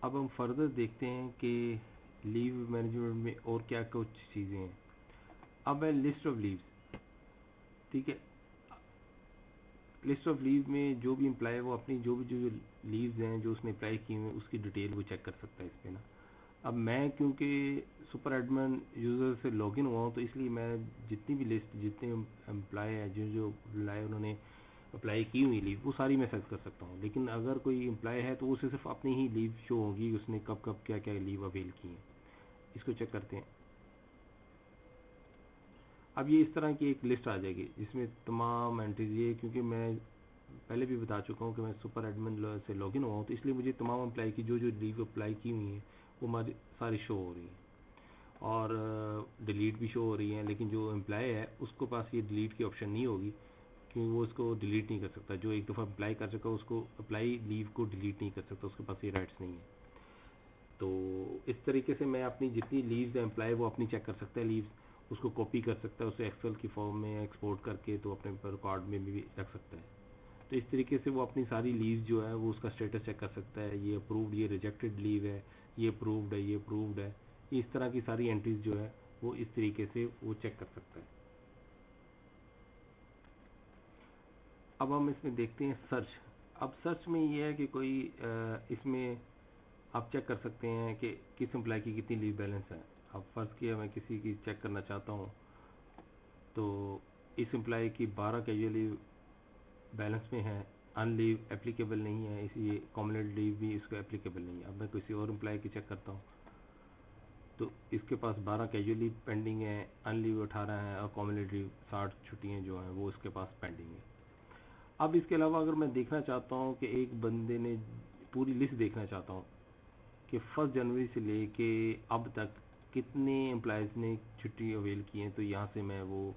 अब हम फर्दर देखते हैं कि लीव मैनेजमेंट में और क्या कुछ चीज़ें हैं। अब है लिस्ट ऑफ लीव्स। ठीक है, लिस्ट ऑफ लीव में जो भी इम्प्लाई है वो अपनी जो लीव्स हैं जो उसने अप्लाई की हुई हैं उसकी डिटेल वो चेक कर सकता है इस पे ना। अब मैं क्योंकि सुपर एडमिन यूज़र से लॉगिन हुआ हूँ तो इसलिए मैं जितनी भी लिस्ट जितने एम्प्लॉय है जो जो एम्प्लॉय उन्होंने अप्लाई की हुई लीव वो सारी मैं सर्च कर सकता हूँ। लेकिन अगर कोई एम्प्लॉय है तो उसे सिर्फ अपनी ही लीव शो होगी, उसने कब कब क्या क्या लीव अवेल की है। इसको चेक करते हैं। अब ये इस तरह की एक लिस्ट आ जाएगी जिसमें तमाम एंट्रीज, ये क्योंकि मैं पहले भी बता चुका हूँ कि मैं सुपर एडमिन से लॉगिन हुआ हूँ तो इसलिए मुझे तमाम अप्लाई की जो जो लीव अप्लाई की हुई हैं वो हमारी सारी शो हो रही हैं और डिलीट भी शो हो रही हैं। लेकिन जो एम्प्लॉय है उसको पास ये डिलीट की ऑप्शन नहीं होगी क्योंकि वो उसको डिलीट नहीं कर सकता। जो एक दफ़ा अप्लाई कर चुका उसको अप्लाई लीव को डिलीट नहीं कर सकता, उसके पास ये राइट्स नहीं है। तो इस तरीके से मैं अपनी जितनी लीव्स है एम्प्लॉय वो अपनी चेक कर सकता है लीव्स, उसको कॉपी कर सकता है, उसे एक्सेल की फॉर्म में एक्सपोर्ट करके तो अपने रिकॉर्ड में भी रख सकता है। तो इस तरीके से वो अपनी सारी लीव्स जो है वो उसका स्टेटस चेक कर सकता है, ये अप्रूव्ड, ये रिजेक्टेड लीव है, ये अप्रूव्ड है, ये अप्रूव्ड है। इस तरह की सारी एंट्रीज जो है वो इस तरीके से वो चेक कर सकता है। अब हम इसमें देखते हैं सर्च। अब सर्च में ये है कि कोई इसमें आप चेक कर सकते हैं कि किस एम्प्लॉय की कितनी लीव बैलेंस है। अब फ़र्ज़ किया मैं किसी की चेक करना चाहता हूँ तो इस एम्प्लॉय की 12 कैजुअल लीव बैलेंस में है, अन लीव एप्लीकेबल नहीं है, इसलिए कॉम्युलेट लीव भी इसको एप्लीकेबल नहीं है। अब मैं किसी और एम्प्लॉय की चेक करता हूँ तो इसके पास 12 कैजुअल लीव पेंडिंग है, अन लीव 18 है और कॉम्युलेट लीव 60 छुट्टियाँ जो हैं वो इसके पास पेंडिंग है। अब इसके अलावा अगर मैं देखना चाहता हूँ कि एक बंदे ने पूरी लिस्ट देखना चाहता हूँ कि 1 जनवरी से लेके अब तक कितने एम्प्लॉयज़ ने छुट्टी अवेल की हैं, तो यहाँ से मैं वो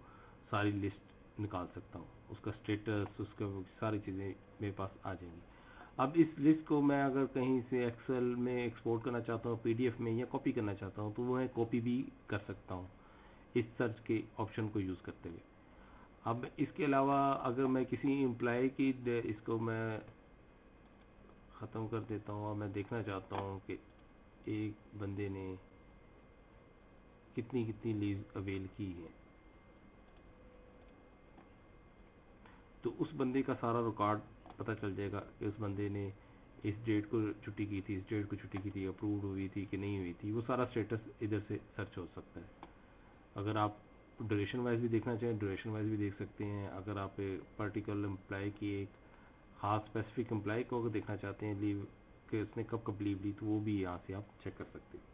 सारी लिस्ट निकाल सकता हूँ, उसका स्टेटस, उसका सारी चीज़ें मेरे पास आ जाएंगी। अब इस लिस्ट को मैं अगर कहीं से एक्सेल में एक्सपोर्ट करना चाहता हूँ, पीडीएफ में, या कॉपी करना चाहता हूँ तो वो मैं कॉपी भी कर सकता हूँ इस सर्च के ऑप्शन को यूज़ करते हुए। अब इसके अलावा अगर मैं किसी एम्प्लॉय की इसको मैं ख़त्म कर देता हूँ और मैं देखना चाहता हूँ कि एक बंदे ने कितनी कितनी लीव अवेल की है तो उस बंदे का सारा रिकॉर्ड पता चल जाएगा कि उस बंदे ने इस डेट को छुट्टी की थी, इस डेट को छुट्टी की थी, अप्रूव्ड हुई थी कि नहीं हुई थी, वो सारा स्टेटस इधर से सर्च हो सकता है। अगर आप ड्यूरेशन वाइज भी देखना चाहें ड्यूरेशन वाइज भी देख सकते हैं। अगर आप पर्टिकुलर एम्प्लॉय की एक ख़ास स्पेसिफिक एम्प्लॉय को अगर देखना चाहते हैं लीव कि उसने कब कब लीव ली तो वो भी यहाँ से आप चेक कर सकते हैं।